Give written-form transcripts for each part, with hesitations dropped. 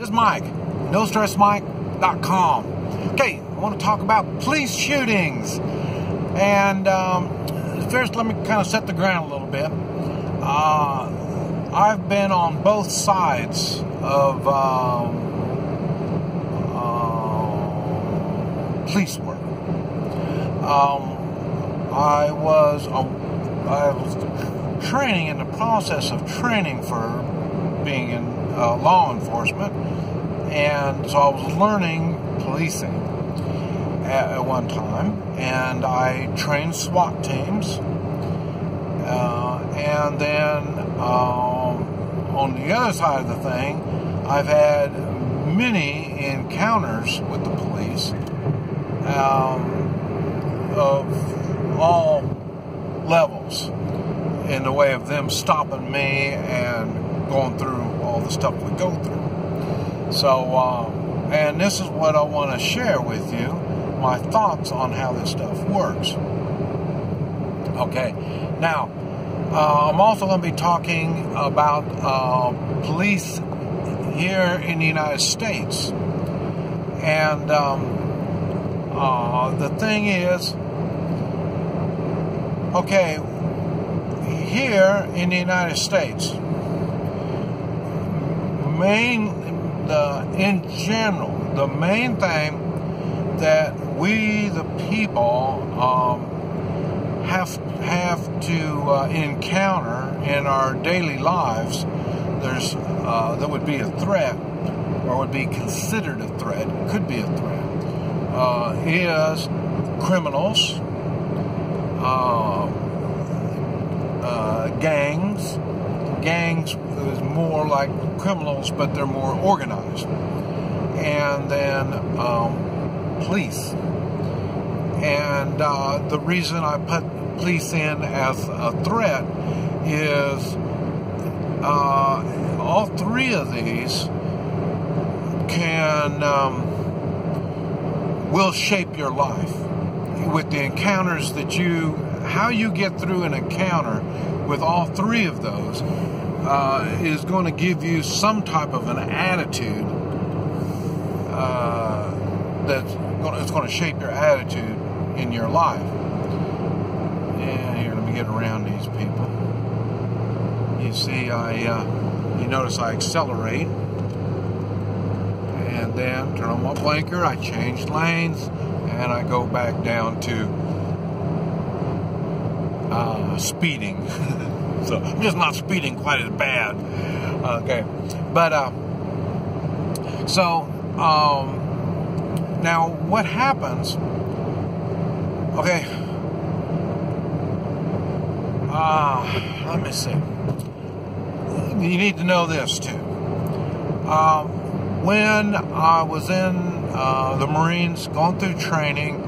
This is Mike, NoStressMike.com. Okay, I want to talk about police shootings. And first, let me kind of set the ground a little bit. I've been on both sides of police work. I was training, in the process of training for being in law enforcement, and so I was learning policing at one time, and I trained SWAT teams, and then on the other side of the thing, I've had many encounters with the police of all levels, in the way of them stopping me and going through all the stuff we go through. So, and this is what I want to share with you, my thoughts on how this stuff works. Okay, now, I'm also going to be talking about police here in the United States. And the thing is, okay, here in the United States, in general, the main thing that we, the people, have to encounter in our daily lives, that would be a threat, or would be considered a threat, could be a threat, is criminals, gangs. Gangs is more like criminals, but they're more organized. And then police. And the reason I put police in as a threat is all three of these will shape your life with the encounters that how you get through an encounter with all three of those is going to give you some type of an attitude it's going to shape your attitude in your life. And here, let me get around these people. You see, you notice I accelerate, and then turn on my blinker, I change lanes, and I go back down to speeding. So I'm just not speeding quite as bad. Okay, but now what happens? Okay, let me see. You need to know this too. When I was in the Marines going through training,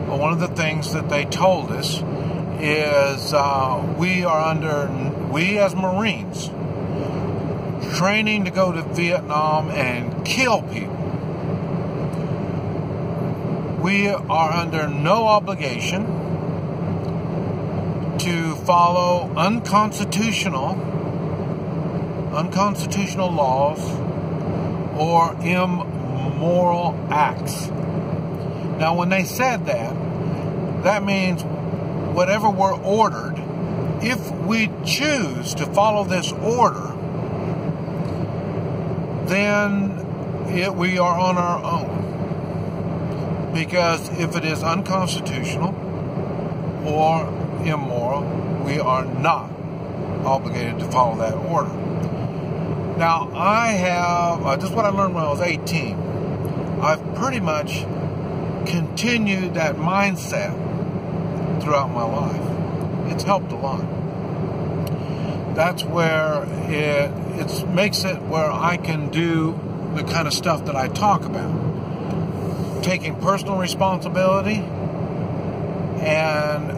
one of the things that they told us is we as Marines, training to go to Vietnam and kill people. We are under no obligation to follow unconstitutional laws or immoral acts. Now, when they said that, that means whatever we're ordered, if we choose to follow this order, then we are on our own. Because if it is unconstitutional or immoral, we are not obligated to follow that order. Now, this is what I learned when I was 18. I've pretty much continued that mindset throughout my life. It's helped a lot. That's where it makes it where I can do the kind of stuff that I talk about. Taking personal responsibility, and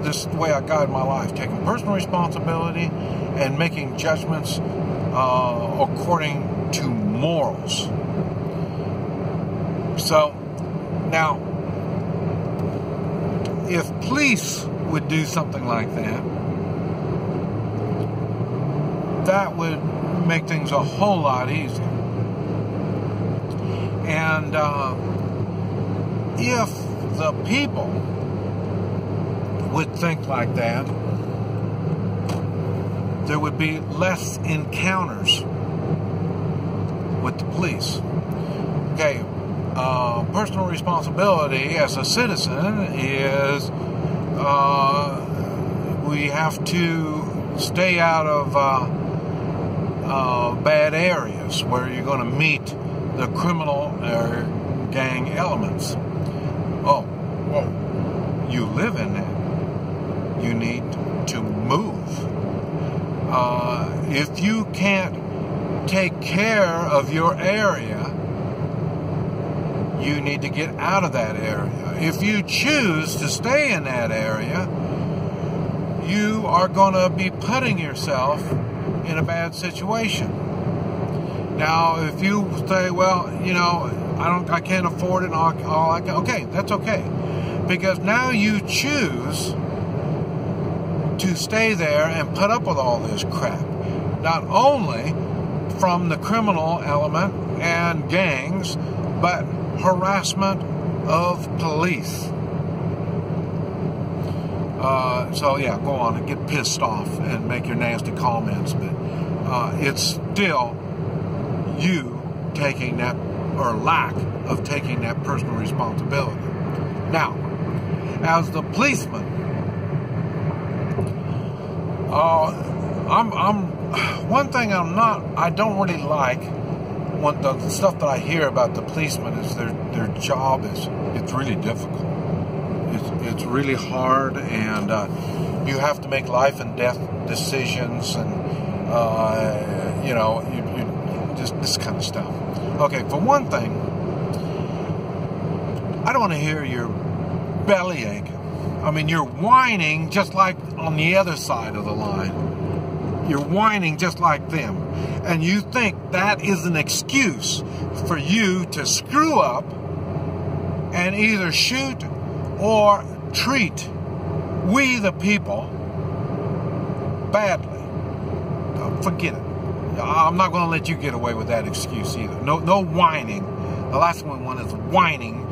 this is the way I guide my life. Taking personal responsibility and making judgments according to morals. So, now, if police would do something like that, that would make things a whole lot easier. And if the people would think like that, there would be less encounters with the police. Okay, personal responsibility as a citizen is we have to stay out of bad areas where you're going to meet the criminal or gang elements. Oh, well, you live in that. You need to move. If you can't take care of your area, you need to get out of that area. If you choose to stay in that area, you are going to be putting yourself in a bad situation. Now, if you say, well, you know, I can't afford it, okay, that's okay. Because now you choose to stay there and put up with all this crap. Not only from the criminal element and gangs, but harassment of police. So yeah, go on and get pissed off and make your nasty comments, but it's still you taking that, or lack of taking that personal responsibility. Now, as the policeman, one thing I don't really like, when the stuff that I hear about the policemen is their job it's really difficult. It's really hard, and you have to make life and death decisions, and you know, you just this kind of stuff. Okay, for one thing, I don't want to hear your bellyache. I mean, you're whining just like on the other side of the line. You're whining just like them. And you think that is an excuse for you to screw up and either shoot or treat we the people badly. Forget it. I'm not going to let you get away with that excuse either. No whining. The last one is whining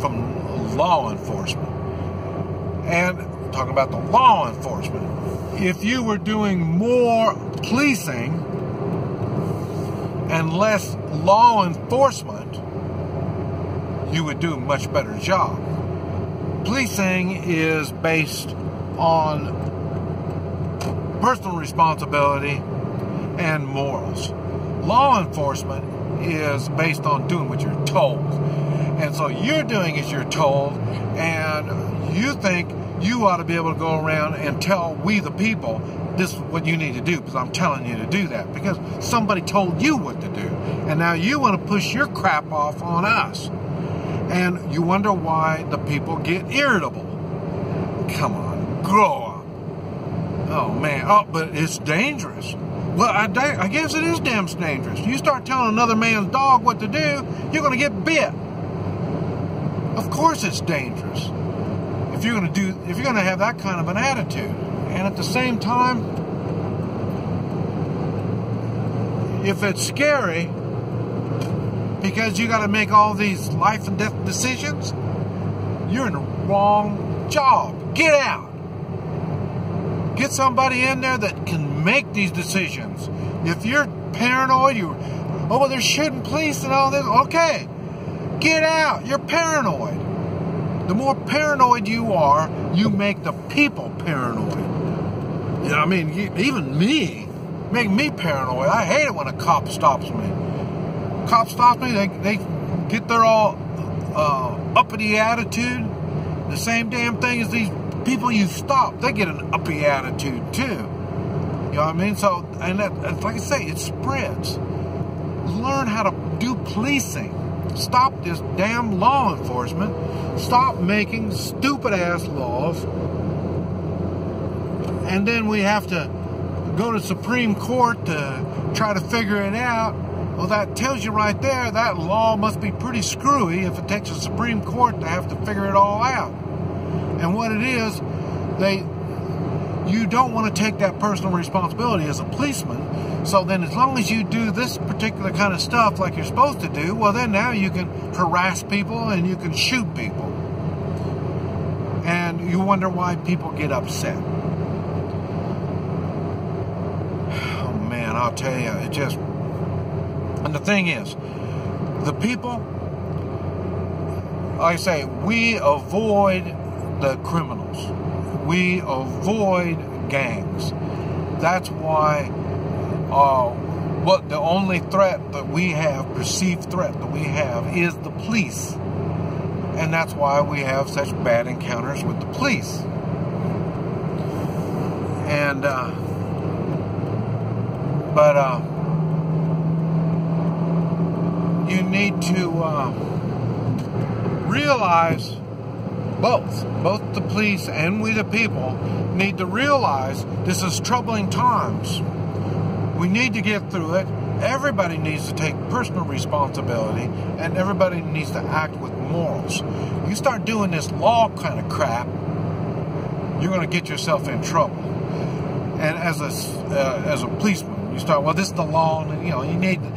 from law enforcement. And talking about the law enforcement, if you were doing more policing and less law enforcement, you would do a much better job. Policing is based on personal responsibility and morals. Law enforcement is based on doing what you're told. And so you're doing as you're told, and you think you ought to be able to go around and tell we the people, this is what you need to do because I'm telling you to do that because somebody told you what to do. And now you want to push your crap off on us. And you wonder why the people get irritable. Come on, grow up. Oh, man. Oh, but it's dangerous. Well, I guess it is damn dangerous. You start telling another man's dog what to do, you're going to get bit. Of course it's dangerous. If you're going to have that kind of an attitude. And at the same time, if it's scary because you got to make all these life and death decisions, you're in the wrong job. Get out. Get somebody in there that can make these decisions. If you're paranoid, well, they're shooting police and all this. Okay, get out. You're paranoid. The more paranoid you are, you make the people paranoid. You know, I mean, even me, make me paranoid. I hate it when a cop stops me. Cop stops me, they get their all uppity attitude. The same damn thing as these people you stop, they get an uppy attitude too. You know what I mean? So, and that, like I say, it spreads. Learn how to do policing. Stop this damn law enforcement. Stop making stupid ass laws. And then we have to go to Supreme Court to try to figure it out. Well, that tells you right there that law must be pretty screwy if it takes a Supreme Court to have to figure it all out. And what it is, you don't want to take that personal responsibility as a policeman, So then as long as you do this particular kind of stuff like you're supposed to do, well then now you can harass people and you can shoot people. And you wonder why people get upset. Oh man, I'll tell you, it just... And the thing is, the people, like I say, we avoid the criminals. We avoid gangs. That's why the only threat that we have, perceived threat that we have, is the police. And that's why we have such bad encounters with the police. And, you need to realize, both the police and we the people need to realize this is troubling times. We need to get through it. Everybody needs to take personal responsibility, and everybody needs to act with morals. You start doing this law kind of crap, you're going to get yourself in trouble. And as a policeman, you start, well, this is the law, and you need to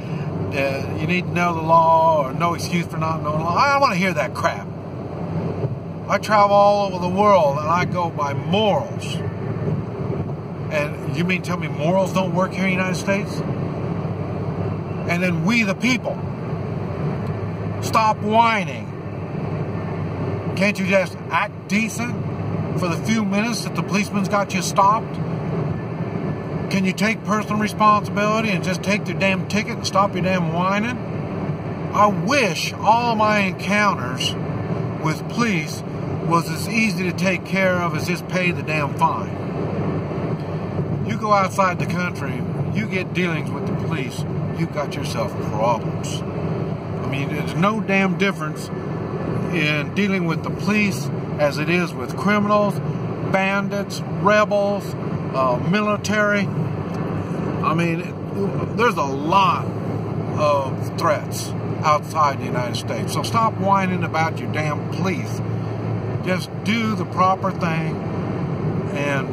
know the law, or no excuse for not knowing the law. I don't want to hear that crap. I travel all over the world, and I go by morals. And you mean tell me morals don't work here in the United States? And then we, the people, stop whining. Can't you just act decent for the few minutes that the policeman's got you stopped? Can you take personal responsibility and just take their damn ticket and stop your damn whining? I wish all of my encounters with police was as easy to take care of as just pay the damn fine. You go outside the country, you get dealings with the police, you've got yourself problems. I mean, there's no damn difference in dealing with the police as it is with criminals, bandits, rebels, military. I mean, there's a lot of threats outside the United States. So stop whining about your damn police. Just do the proper thing and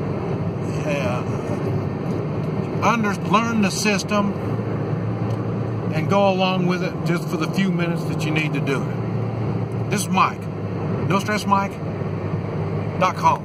learn the system and go along with it just for the few minutes that you need to do it. This is Mike. NoStressMike.com.